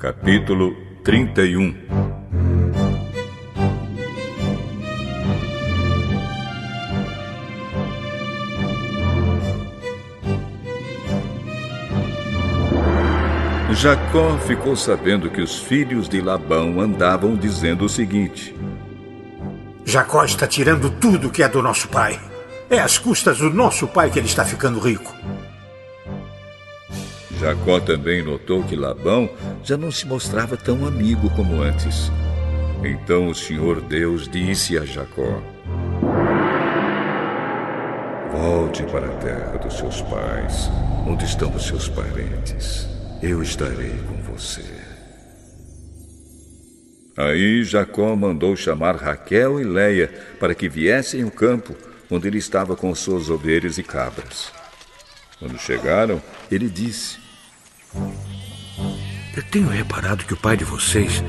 Capítulo 31. Jacó ficou sabendo que os filhos de Labão andavam dizendo o seguinte: Jacó está tirando tudo que é do nosso pai. É às custas do nosso pai que ele está ficando rico. Jacó também notou que Labão já não se mostrava tão amigo como antes. Então o Senhor Deus disse a Jacó: volte para a terra dos seus pais, onde estão os seus parentes. Eu estarei com você. Aí Jacó mandou chamar Raquel e Leia para que viessem ao campo, onde ele estava com suas ovelhas e cabras. Quando chegaram, ele disse: eu tenho reparado que o pai de vocês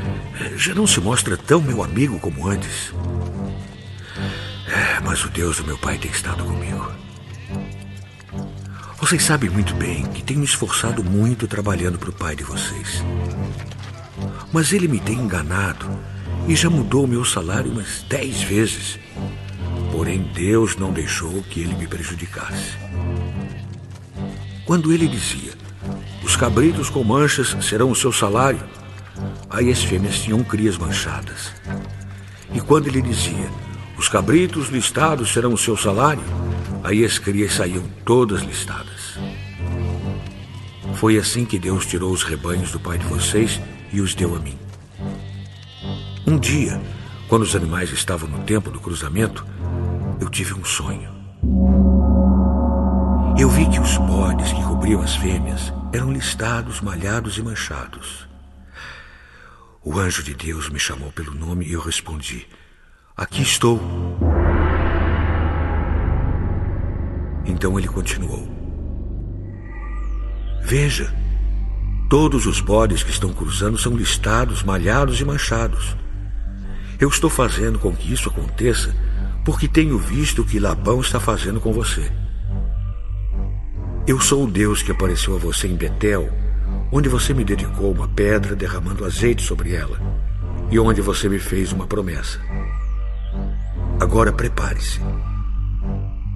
já não se mostra tão meu amigo como antes. Mas o Deus do meu pai tem estado comigo. Vocês sabem muito bem que tenho me esforçado muito trabalhando para o pai de vocês. Mas ele me tem enganado e já mudou o meu salário umas 10 vezes. Porém, Deus não deixou que ele me prejudicasse. Quando ele dizia: os cabritos com manchas serão o seu salário, aí as fêmeas tinham crias manchadas. E quando ele dizia: os cabritos listados serão o seu salário, aí as crias saíam todas listadas. Foi assim que Deus tirou os rebanhos do pai de vocês e os deu a mim. Um dia, quando os animais estavam no tempo do cruzamento, eu tive um sonho. Eu vi que os bodes que cobriam as fêmeas eram listados, malhados e manchados. O anjo de Deus me chamou pelo nome e eu respondi: aqui estou. Então ele continuou: veja, todos os bodes que estão cruzando são listados, malhados e manchados. Eu estou fazendo com que isso aconteça porque tenho visto o que Labão está fazendo com você. Eu sou o Deus que apareceu a você em Betel, onde você me dedicou uma pedra derramando azeite sobre ela, e onde você me fez uma promessa. Agora prepare-se.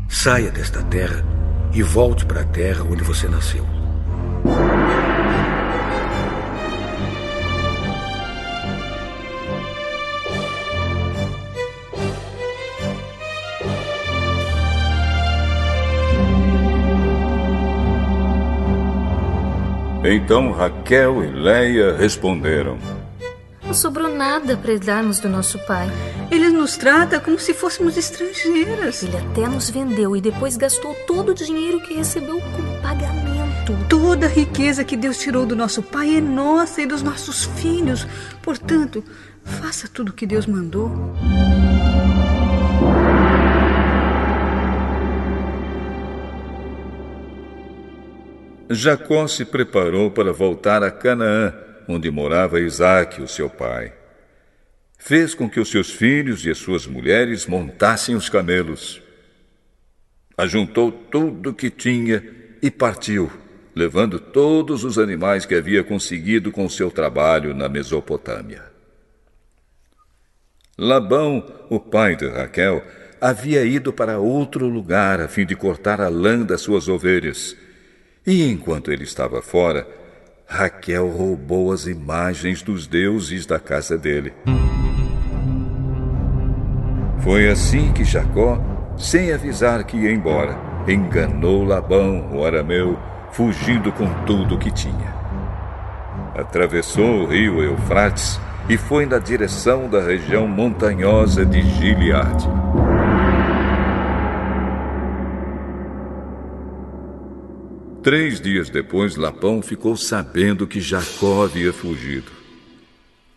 Saia desta terra e volte para a terra onde você nasceu. Então Raquel e Leia responderam: não sobrou nada para darmos do nosso pai. Ele nos trata como se fôssemos estrangeiras. Ele até nos vendeu e depois gastou todo o dinheiro que recebeu como pagamento. Toda a riqueza que Deus tirou do nosso pai é nossa e dos nossos filhos. Portanto, faça tudo o que Deus mandou. Jacó se preparou para voltar a Canaã, onde morava Isaque, o seu pai. Fez com que os seus filhos e as suas mulheres montassem os camelos. Ajuntou tudo o que tinha e partiu, levando todos os animais que havia conseguido com seu trabalho na Mesopotâmia. Labão, o pai de Raquel, havia ido para outro lugar a fim de cortar a lã das suas ovelhas. E enquanto ele estava fora, Raquel roubou as imagens dos deuses da casa dele. Foi assim que Jacó, sem avisar que ia embora, enganou Labão, o arameu, fugindo com tudo o que tinha. Atravessou o rio Eufrates e foi na direção da região montanhosa de Gileade. Três dias depois, Labão ficou sabendo que Jacó havia fugido.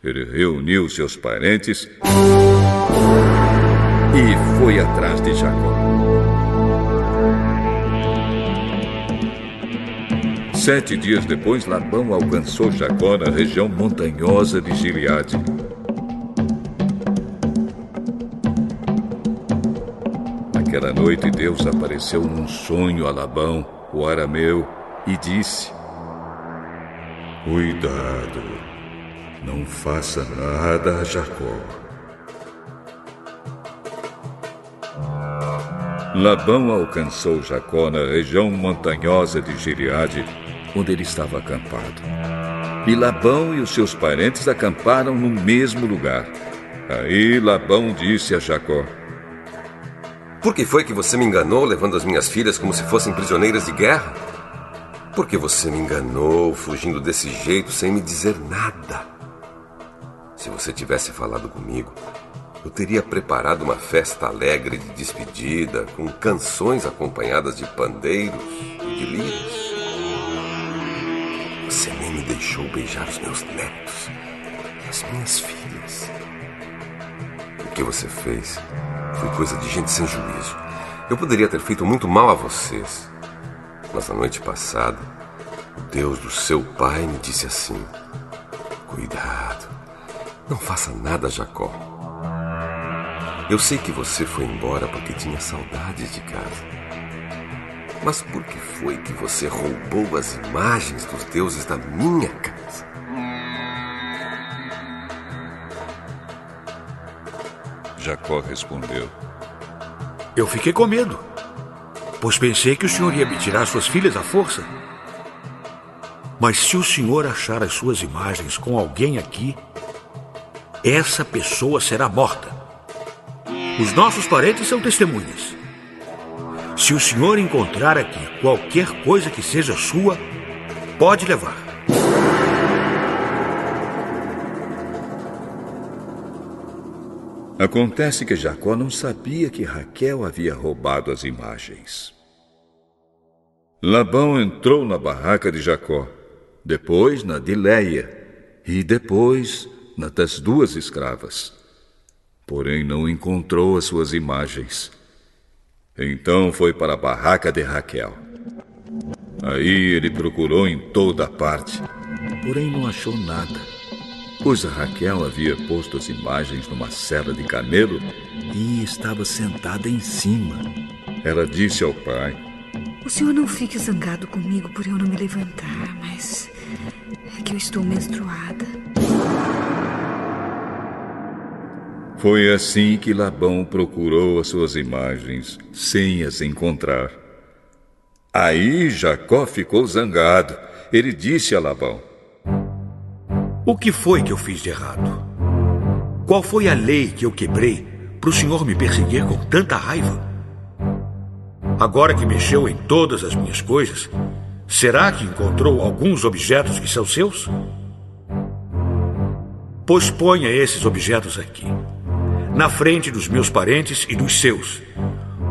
Ele reuniu seus parentes e foi atrás de Jacó. 7 dias depois, Labão alcançou Jacó na região montanhosa de Gileade. Naquela noite, Deus apareceu num sonho a Labão, o arameu, e disse: cuidado, Não faça nada a Jacó. Labão alcançou Jacó na região montanhosa de Gileade, onde ele estava acampado. E Labão e os seus parentes acamparam no mesmo lugar. Aí Labão disse a Jacó: Por que foi que você me enganou, levando as minhas filhas como se fossem prisioneiras de guerra? Por que você me enganou, fugindo desse jeito, sem me dizer nada? Se você tivesse falado comigo, eu teria preparado uma festa alegre de despedida, com canções acompanhadas de pandeiros e de liras. Você nem me deixou beijar os meus netos e as minhas filhas. O que você fez foi coisa de gente sem juízo. Eu poderia ter feito muito mal a vocês. Mas na noite passada, o Deus do seu pai me disse assim: Cuidado, não faça nada, Jacó. Eu sei que você foi embora porque tinha saudades de casa. Mas por que foi que você roubou as imagens dos deuses da minha casa? Jacó respondeu: Eu fiquei com medo, pois pensei que o senhor ia me tirar suas filhas à força. Mas se o senhor achar as suas imagens com alguém aqui, essa pessoa será morta. Os nossos parentes são testemunhas. Se o senhor encontrar aqui qualquer coisa que seja sua, pode levar. Acontece que Jacó não sabia que Raquel havia roubado as imagens. Labão entrou na barraca de Jacó, depois na de Leia e depois na das duas escravas. Porém não encontrou as suas imagens. Então foi para a barraca de Raquel. Aí ele procurou em toda parte, porém não achou nada, pois a Raquel havia posto as imagens numa sela de camelo e estava sentada em cima. Ela disse ao pai: O senhor não fique zangado comigo por eu não me levantar, mas é que eu estou menstruada. Foi assim que Labão procurou as suas imagens, sem as encontrar. Aí Jacó ficou zangado. Ele disse a Labão: O que foi que eu fiz de errado? Qual foi a lei que eu quebrei para o senhor me perseguir com tanta raiva? Agora que mexeu em todas as minhas coisas, será que encontrou alguns objetos que são seus? Pois ponha esses objetos aqui, na frente dos meus parentes e dos seus,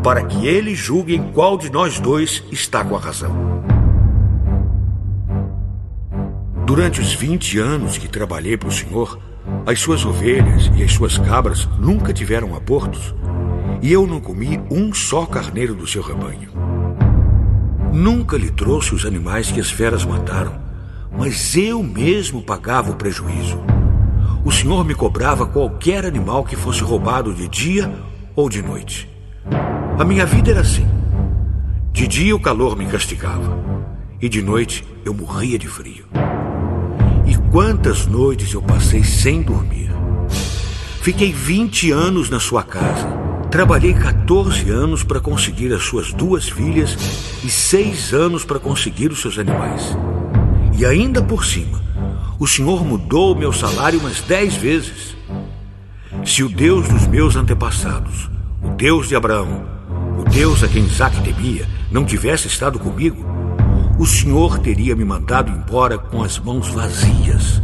para que eles julguem qual de nós dois está com a razão. Durante os 20 anos que trabalhei para o senhor, as suas ovelhas e as suas cabras nunca tiveram abortos, e eu não comi um só carneiro do seu rebanho. Nunca lhe trouxe os animais que as feras mataram, mas eu mesmo pagava o prejuízo. O senhor me cobrava qualquer animal que fosse roubado de dia ou de noite. A minha vida era assim. De dia o calor me castigava, e de noite eu morria de frio. E quantas noites eu passei sem dormir. Fiquei 20 anos na sua casa. Trabalhei 14 anos para conseguir as suas 2 filhas e 6 anos para conseguir os seus animais. E ainda por cima, o senhor mudou o meu salário umas 10 vezes. Se o Deus dos meus antepassados, o Deus de Abraão, o Deus a quem Isaque temia, não tivesse estado comigo, o senhor teria me mandado embora com as mãos vazias.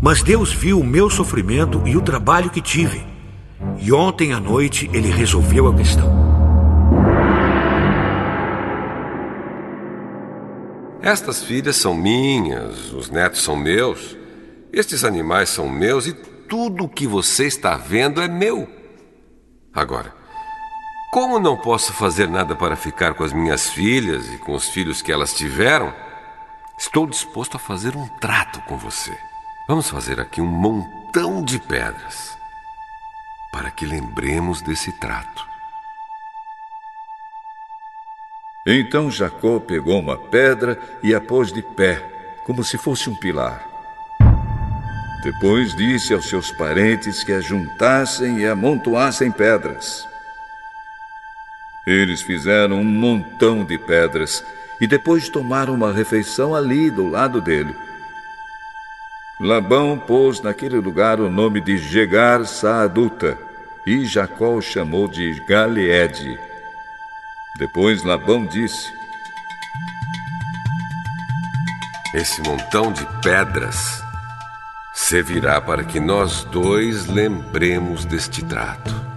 Mas Deus viu o meu sofrimento e o trabalho que tive. E ontem à noite ele resolveu a questão. Estas filhas são minhas, os netos são meus, estes animais são meus e tudo o que você está vendo é meu. Agora, como não posso fazer nada para ficar com as minhas filhas e com os filhos que elas tiveram, estou disposto a fazer um trato com você. Vamos fazer aqui um montão de pedras para que lembremos desse trato. Então Jacó pegou uma pedra e a pôs de pé, como se fosse um pilar. Depois disse aos seus parentes que ajuntassem e amontoassem pedras. Eles fizeram um montão de pedras e depois tomaram uma refeição ali do lado dele. Labão pôs naquele lugar o nome de Jegar Saaduta e Jacó o chamou de Galeede. Depois Labão disse: Esse montão de pedras servirá para que nós dois lembremos deste trato.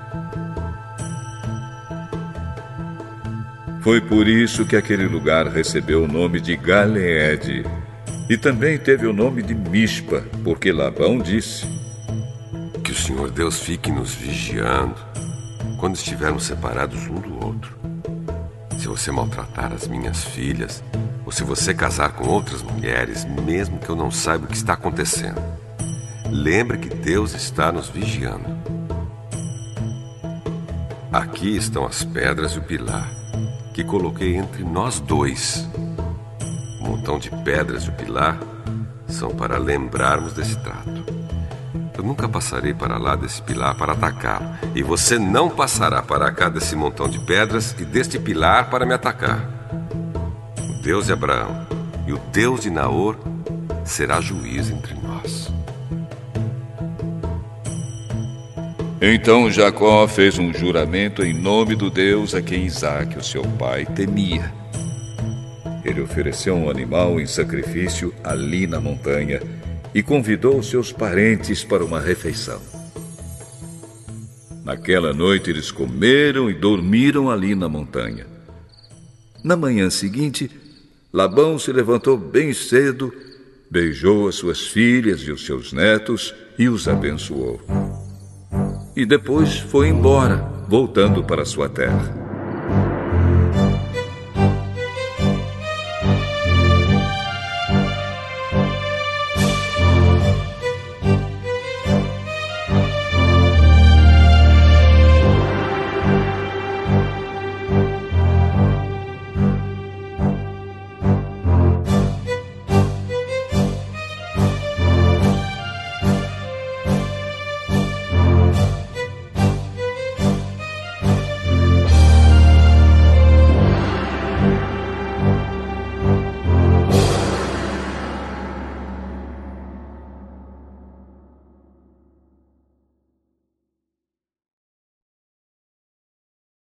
Foi por isso que aquele lugar recebeu o nome de Galeede. E também teve o nome de Mispa, porque Labão disse: Que o Senhor Deus fique nos vigiando quando estivermos separados um do outro. Se você maltratar as minhas filhas, ou se você casar com outras mulheres, mesmo que eu não saiba o que está acontecendo, lembre que Deus está nos vigiando. Aqui estão as pedras e o pilar que coloquei entre nós dois. O montão de pedras e o pilar são para lembrarmos desse trato. Eu nunca passarei para lá desse pilar para atacá-lo, e você não passará para cá desse montão de pedras e deste pilar para me atacar. O Deus de Abraão e o Deus de Naor será juiz entre nós. Então Jacó fez um juramento em nome do Deus a quem Isaque, o seu pai, temia. Ele ofereceu um animal em sacrifício ali na montanha e convidou seus parentes para uma refeição. Naquela noite eles comeram e dormiram ali na montanha. Na manhã seguinte, Labão se levantou bem cedo, beijou as suas filhas e os seus netos e os abençoou. E depois foi embora, voltando para sua terra.